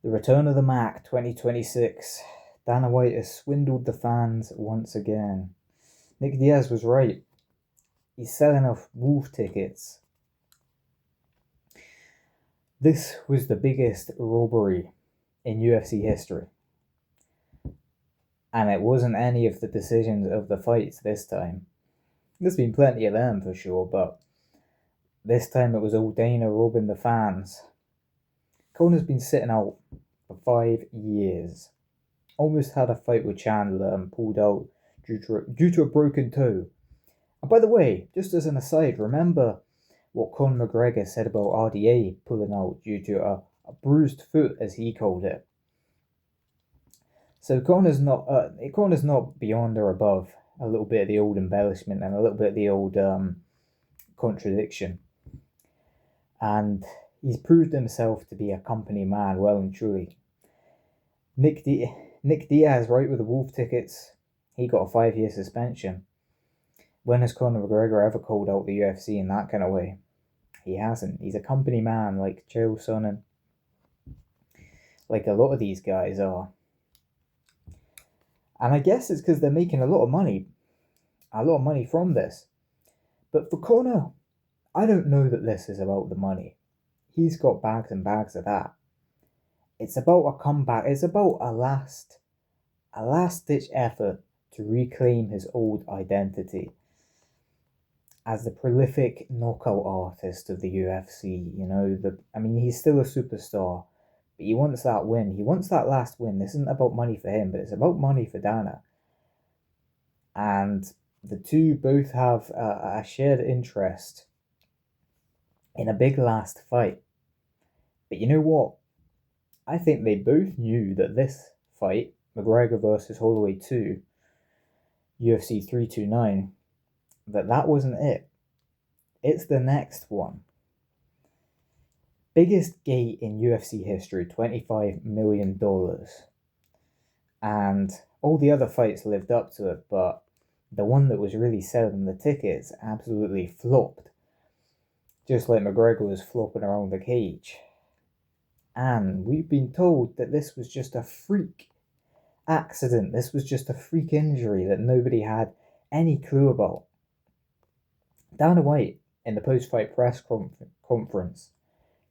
The return of the Mac 2026. Dana White has swindled the fans once again. Nick Diaz was right. He's selling off Wolf tickets. This was the biggest robbery in UFC history. And it wasn't any of the decisions of the fights this time. There's been plenty of them for sure, but this time it was old Dana robbing the fans. Conor's been sitting out for 5 years. Almost had a fight with Chandler and pulled out due to a broken toe. And by the way, just as an aside, remember what Conor McGregor said about RDA pulling out due to a bruised foot, as he called it. So Conor's not beyond or above a little bit of the old embellishment and a little bit of the old contradiction. And he's proved himself to be a company man, well and truly. Nick Diaz, right, with the Wolf tickets, he got a 5-year suspension. When has Conor McGregor ever called out the UFC in that kind of way? He hasn't. He's a company man like Chael Sonnen, like a lot of these guys are. And I guess it's because they're making a lot of money from this. But for Conor, I don't know that this is about the money. He's got bags and bags of that. It's about a comeback. It's about a last-ditch effort to reclaim his old identity as the prolific knockout artist of the UFC. He's still a superstar, but he wants that win. He wants that last win. This isn't about money for him, but it's about money for Dana. And the two both have a shared interest in a big last fight. But you know what? I think they both knew that this fight, McGregor versus Holloway 2, UFC 329, that wasn't it. It's the next one. Biggest gate in UFC history, $25 million. And all the other fights lived up to it, but the one that was really selling the tickets absolutely flopped. Just like McGregor was flopping around the cage. And we've been told that this was just a freak accident. This was just a freak injury that nobody had any clue about. Dana White, in the post-fight press conference,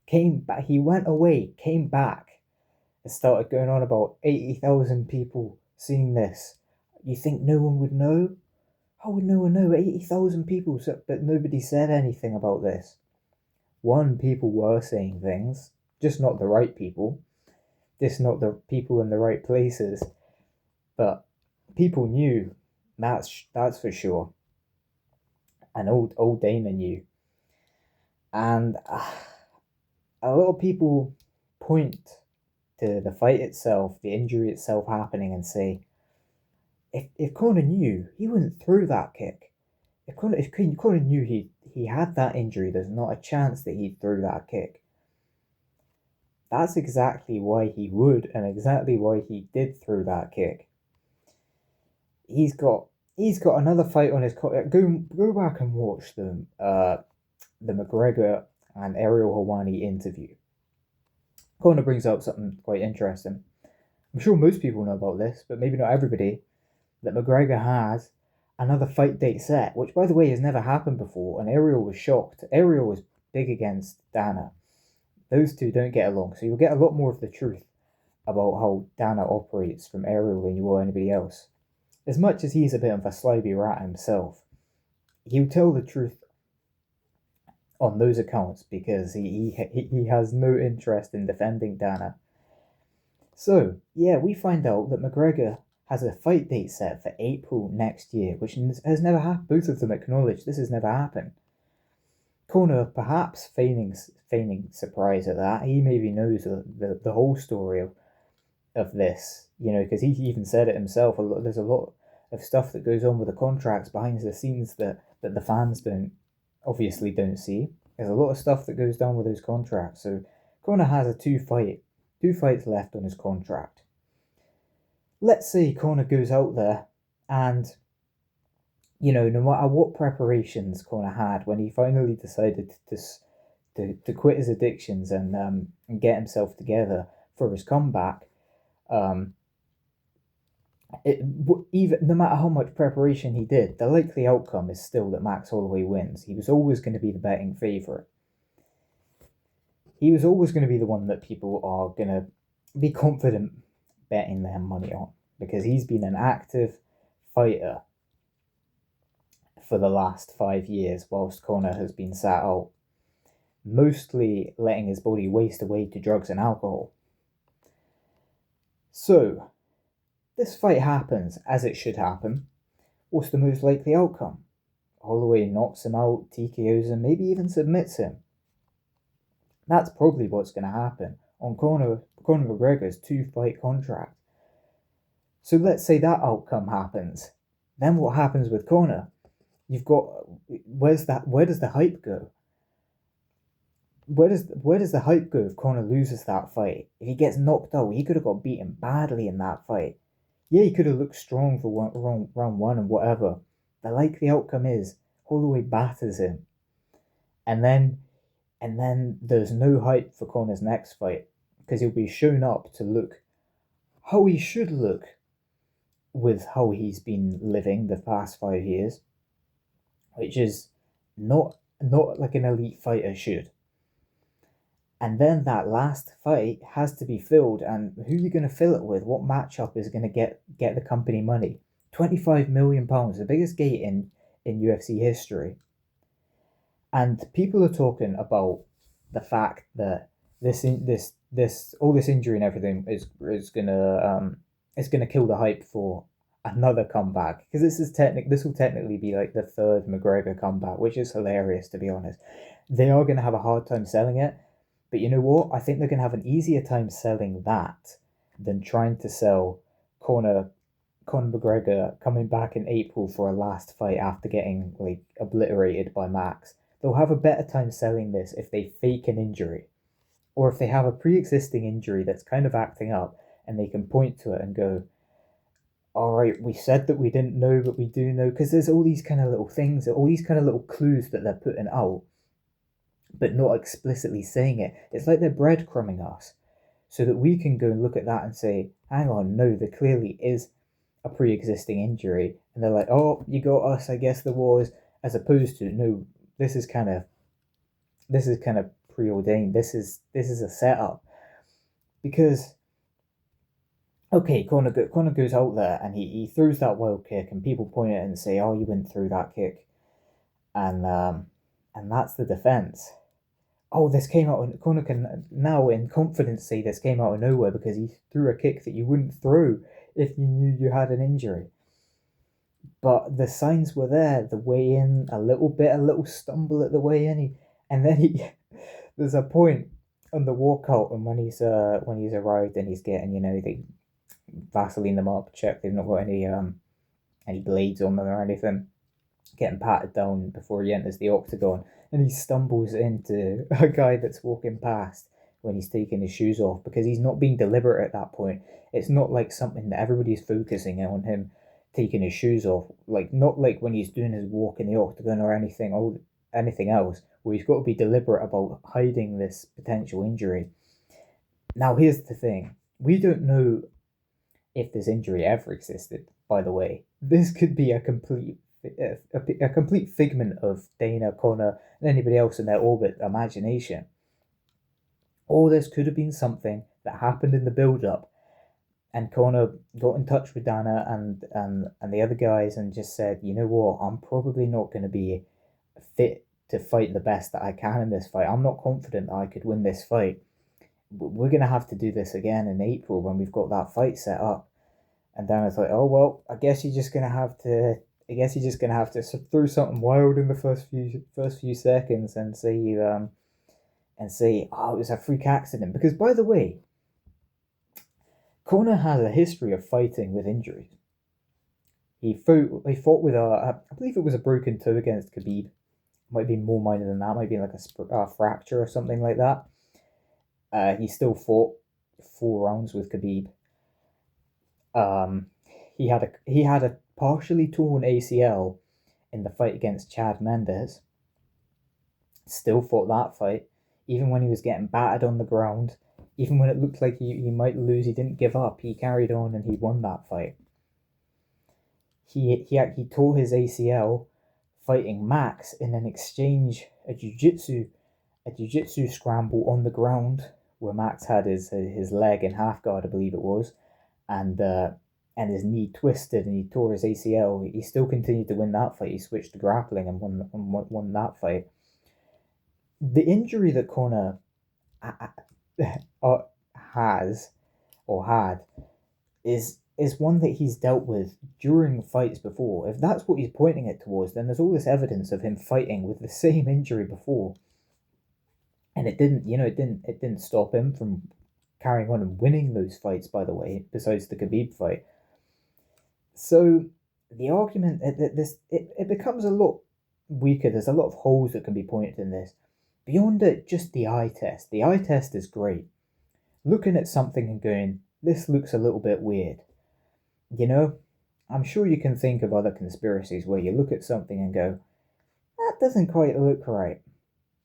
came back. He went away, came back, and started going on about 80,000 people seeing this. You think no one would know? How would no one know? 80,000 people, but nobody said anything about this. People were saying things, just not the right people, just not the people in the right places. But people knew, that's for sure. And old Dana knew. And a lot of people point to the fight itself, the injury itself happening, and say, if Conor knew, he wouldn't throw that kick. If Conor knew he had that injury, there's not a chance that he'd throw that kick. That's exactly why he would, and exactly why he did throw that kick. He's got another fight on his go back and watch the McGregor and Ariel Helwani interview. Conor brings up something quite interesting. I'm sure most people know about this, but maybe not everybody, that McGregor has another fight date set, which by the way has never happened before, and Ariel was shocked. Ariel was big against Dana. Those two don't get along, so you'll get a lot more of the truth about how Dana operates from Ariel than you will anybody else. As much as he's a bit of a slimy rat himself, he'll tell the truth on those accounts because he has no interest in defending Dana. So, yeah, we find out that McGregor has a fight date set for April next year, which has never happened. Both of them acknowledge this has never happened. Conor perhaps feigning surprise at that. He maybe knows the whole story of this, because he even said it himself. There's a lot of stuff that goes on with the contracts behind the scenes that the fans obviously don't see. There's a lot of stuff that goes down with those contracts. So Conor has two fights left on his contract. Let's say Conor goes out there and, no matter what preparations Conor had when he finally decided to quit his addictions and get himself together for his comeback. Um, even no matter how much preparation he did, the likely outcome is still that Max Holloway wins. He was always going to be the betting favourite. He was always going to be the one that people are going to be confident betting their money on, because he's been an active fighter for the last 5 years whilst Conor has been sat out, mostly letting his body waste away to drugs and alcohol. So, this fight happens as it should happen. What's the most likely outcome? Holloway knocks him out, TKOs him, maybe even submits him. That's probably what's going to happen on Conor McGregor's 2-fight contract. So let's say that outcome happens. Then what happens with Conor? You've got, where does the hype go? Where does the hype go if Conor loses that fight? If he gets knocked out, he could have got beaten badly in that fight. Yeah, he could have looked strong for round one and whatever. The likely outcome is Holloway batters him, and then there's no hype for Conor's next fight, because he'll be shown up to look how he should look with how he's been living the past 5 years, which is not like an elite fighter should. And then that last fight has to be filled, and who are you going to fill it with? What matchup is going to get the company money? £25 million, the biggest gate in UFC history. And people are talking about the fact that this injury and everything is gonna kill the hype for another comeback, because this will technically be like the third McGregor comeback, which is hilarious, to be honest. They are gonna have a hard time selling it, but you know what? I think they're gonna have an easier time selling that than trying to sell Conor McGregor coming back in April for a last fight after getting like obliterated by Max. They'll have a better time selling this if they fake an injury, or if they have a pre-existing injury that's kind of acting up and they can point to it and go, all right, we said that we didn't know, but we do know, because there's all these kind of little things, all these kind of little clues that they're putting out, but not explicitly saying it. It's like they're breadcrumbing us so that we can go and look at that and say, hang on, no, there clearly is a pre-existing injury. And they're like, oh, you got us, I guess there was, as opposed to, no, this is kind of preordained. This is a setup, because okay, Conor goes out there and he throws that wild kick, and people point at it and say, oh, you went through that kick, and that's the defense. Oh, this came out, and Conor can now in confidence say this came out of nowhere because he threw a kick that you wouldn't throw if you knew you had an injury. But the signs were there. The way in, a little stumble at the way in, and then there's a point on the walkout, and when he's arrived and he's getting, they Vaseline them up, check they've not got any blades on them or anything, getting patted down before he enters the octagon, and he stumbles into a guy that's walking past when he's taking his shoes off, because he's not being deliberate at that point. It's not like something that everybody's focusing on him taking his shoes off, like not like when he's doing his walk in the octagon or anything else, where he's got to be deliberate about hiding this potential injury. Now here's the thing, we don't know if this injury ever existed, by the way. This could be a complete figment of Dana, Conor, and anybody else in their orbit imagination. Or this could have been something that happened in the build-up, and Conor got in touch with Dana and the other guys and just said, you know what, I'm probably not going to be fit to fight the best that I can in this fight. I'm not confident that I could win this fight. We're going to have to do this again in April when we've got that fight set up. And Dana's like, oh, well, I guess you're just going to have to throw something wild in the first few seconds and say, oh, it was a freak accident. Because, by the way, Conor has a history of fighting with injuries. He fought with I believe it was a broken toe against Khabib. Might be more minor than that. Might be like a fracture or something like that. He still fought 4 rounds with Khabib. He had a partially torn ACL in the fight against Chad Mendes. Still fought that fight, even when he was getting battered on the ground. Even when it looked like he might lose, he didn't give up. He carried on and he won that fight. He tore his ACL fighting Max in an exchange, a jiu-jitsu scramble on the ground where Max had his leg in half guard, I believe it was, and his knee twisted and he tore his ACL. He still continued to win that fight. He switched to grappling and won that fight. The injury that Conor has or had is one that he's dealt with during fights before. If that's what he's pointing it towards, then there's all this evidence of him fighting with the same injury before, and it didn't stop him from carrying on and winning those fights. By the way, besides the Khabib fight, so the argument it becomes a lot weaker. There's a lot of holes that can be pointed in this. Beyond it, just the eye test. The eye test is great. Looking at something and going, this looks a little bit weird. I'm sure you can think of other conspiracies where you look at something and go, that doesn't quite look right.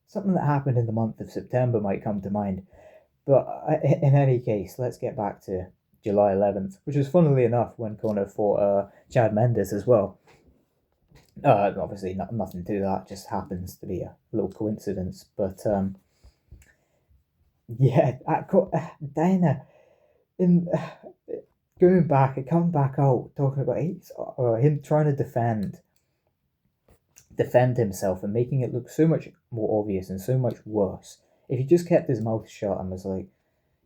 Something that happened in the month of September might come to mind. But in any case, let's get back to July 11th, which was funnily enough when Conor fought Chad Mendes as well. Obviously, nothing to that, just happens to be a little coincidence. But yeah, Dana, in going back, it come back out talking about him trying to defend himself and making it look so much more obvious and so much worse. If he just kept his mouth shut and was like,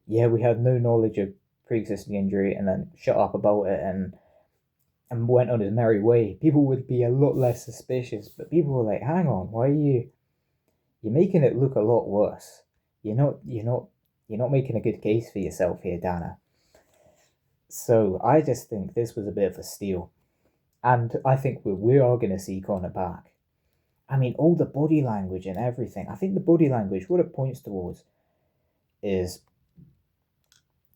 yeah, we had no knowledge of pre-existing injury, and then shut up about it and went on his merry way, people would be a lot less suspicious. But people were like, hang on, why are you're making it look a lot worse? You're not making a good case for yourself here, Dana. So I just think this was a bit of a steal. And I think we are going to see Conor back. I mean, all the body language and everything. I think the body language, what it points towards is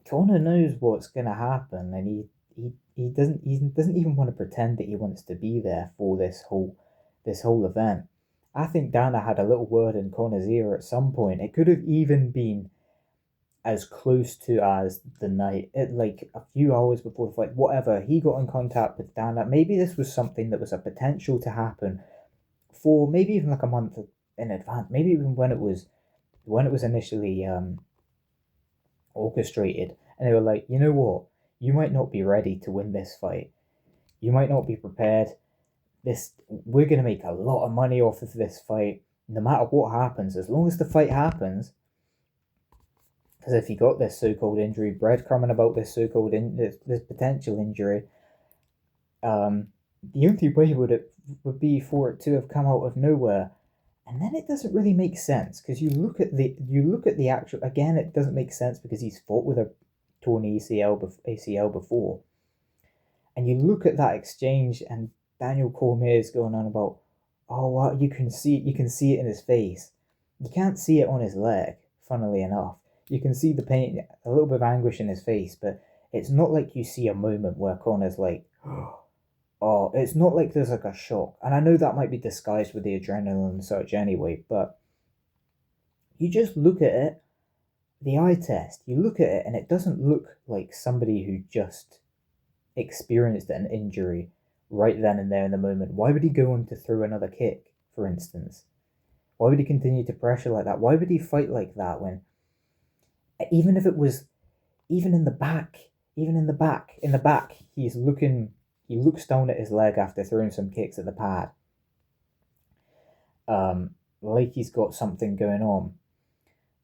Conor knows what's going to happen, and he doesn't even want to pretend that he wants to be there for this whole event. I think Dana had a little word in Conor's ear at some point. It could have even been as close to as the night, like a few hours before the fight, whatever. He got in contact with Dana. Maybe this was something that was a potential to happen for maybe even like a month in advance. Maybe even when it was initially orchestrated, and they were like, you know what, you might not be ready to win this fight. You might not be prepared. We're gonna make a lot of money off of this fight, no matter what happens, as long as the fight happens. Because if you got this so-called injury, breadcrumbing about this so-called this potential injury, the only way would be for it to have come out of nowhere, and then it doesn't really make sense. Because you look at the actual, again, it doesn't make sense because he's fought with a torn ACL before, and you look at that exchange and Daniel Cormier is going on about, oh wow, you can see it in his face. You can't see it on his leg, funnily enough. You can see the pain, a little bit of anguish in his face, but it's not like you see a moment where Conor's like, oh, it's not like there's like a shock. And I know that might be disguised with the adrenaline and such anyway, but you just look at it, the eye test, you look at it and it doesn't look like somebody who just experienced an injury right then and there in the moment. Why would he go on to throw another kick, for instance? Why would he continue to pressure like that? Why would he fight like that when, even if it was, even in the back, he looks down at his leg after throwing some kicks at the pad, like he's got something going on.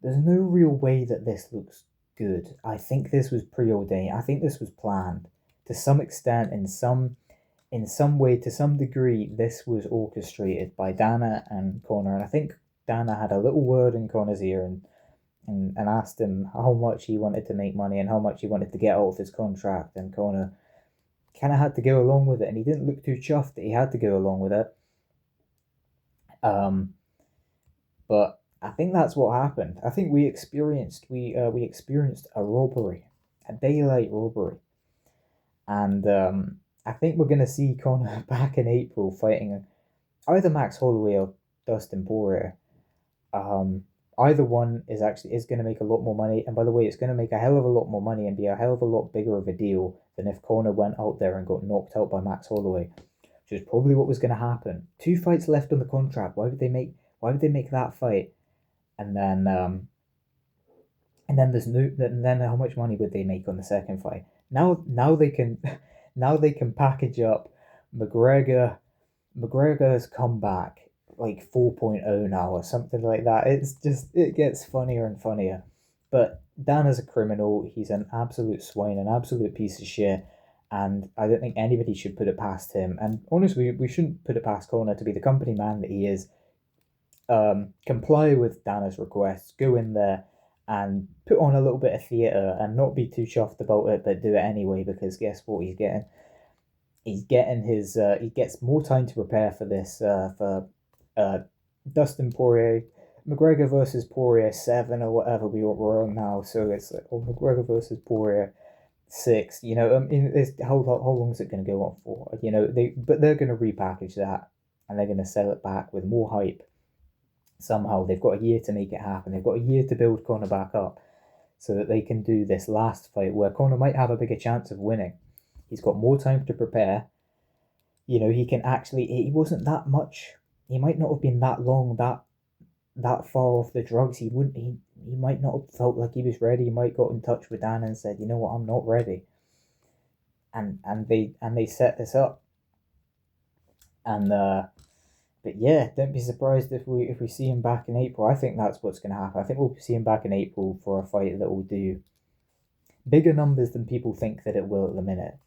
There's no real way that this looks good. I think this was preordained. I think this was planned to some extent, in some way, to some degree. This was orchestrated by Dana and Conor, and I think Dana had a little word in Conor's ear and asked him how much he wanted to make money and how much he wanted to get out of his contract, and Conor kind of had to go along with it, and he didn't look too chuffed that he had to go along with it. But I think that's what happened. I think we experienced a robbery, a daylight robbery, and I think we're gonna see Conor back in April fighting either Max Holloway or Dustin Poirier. either one is going to make a lot more money. And by the way, it's going to make a hell of a lot more money and be a hell of a lot bigger of a deal than if Conor went out there and got knocked out by Max Holloway, which is probably what was going to happen. 2 fights left on the contract. Why would they make that fight? And then and then how much money would they make on the second fight? Now they can now they can package up McGregor. McGregor's come back like 4.0 now or something like that. It gets funnier and funnier. But Dan is a criminal. He's an absolute swine, an absolute piece of shit. And I don't think anybody should put it past him. And honestly, we shouldn't put it past Conor to be the company man that he is. Comply with Dana's requests, go in there and put on a little bit of theatre and not be too chuffed about it, but do it anyway, because guess what he's getting his he gets more time to prepare for this for Dustin Poirier, McGregor versus Poirier 7 or whatever we're on now. So it's like, oh, McGregor versus Poirier 6. You know, how long is it going to go on for? You know, they're going to repackage that and they're going to sell it back with more hype. Somehow they've got a year to make it happen. They've got a year to build Conor back up so that they can do this last fight where Conor might have a bigger chance of winning. He's got more time to prepare. You know, he wasn't that much. He might not have been that long, that far off the drugs. He might not have felt like he was ready. He might got in touch with Dan and said, you know what, I'm not ready. And they set this up. And but yeah, don't be surprised if we see him back in April. I think that's what's going to happen. I think we'll see him back in April for a fight that will do bigger numbers than people think that it will at the minute.